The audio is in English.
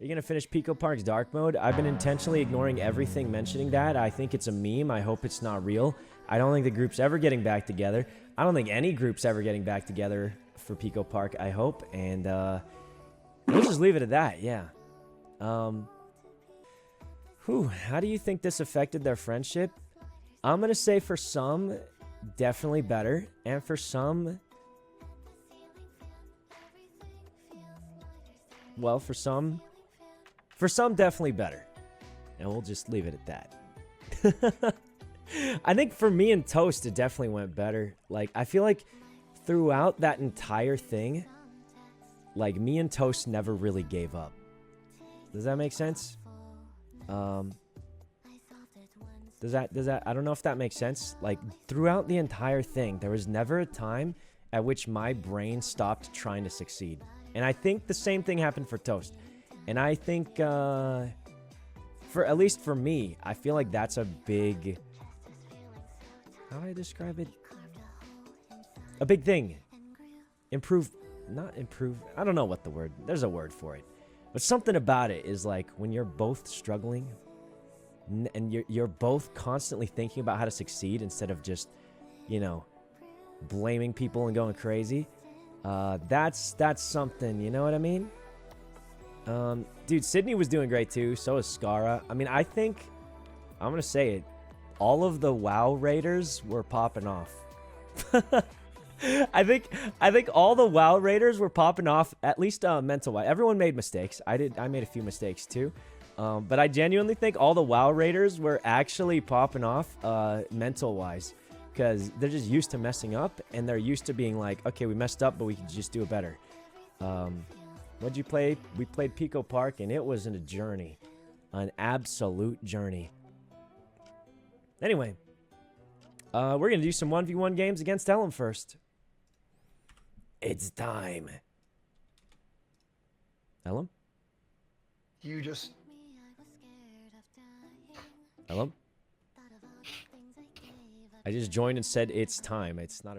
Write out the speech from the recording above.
You're going to finish Pico Park's dark mode? I've been intentionally ignoring everything mentioning that. I think it's a meme. I hope it's not real. I don't think the group's ever getting back together. I don't think any group's ever getting back together for Pico Park, I hope. And we'll just leave it at that, yeah. How do you think this affected their friendship? I'm going to say for some, definitely better. And for some... Well, for some definitely better. And we'll just leave it at that. I think for me and Toast, it definitely went better. Like, I feel like throughout that entire thing, like, me and Toast never really gave up. Does that make sense? Does that, I don't know if that makes sense. Like, throughout the entire thing, there was never a time at which my brain stopped trying to succeed. And I think the same thing happened for Toast. And I think, for at least for me, I feel like that's a big... How do I describe it? A big thing. Not improve. I don't know what the word... There's a word for it. But something about it is like when you're both struggling and you're both constantly thinking about how to succeed instead of just, you know, blaming people and going crazy. That's something, you know what I mean? Dude, Sydney was doing great too. So is Skara. I mean, I think, I'm going to say it, all of the WoW raiders were popping off. I think all the WoW raiders were popping off, at least mental-wise. Everyone made mistakes. I made a few mistakes too. But I genuinely think all the WoW raiders were actually popping off mental-wise. Because they're just used to messing up, and they're used to being like, okay, we messed up, but we can just do it better. What'd you play? We played Pico Park, and it was a journey. An absolute journey. Anyway, we're going to do some 1v1 games against Ellen first. It's time. Ellen? You just... Ellen? I just joined and said it's time. It's not a...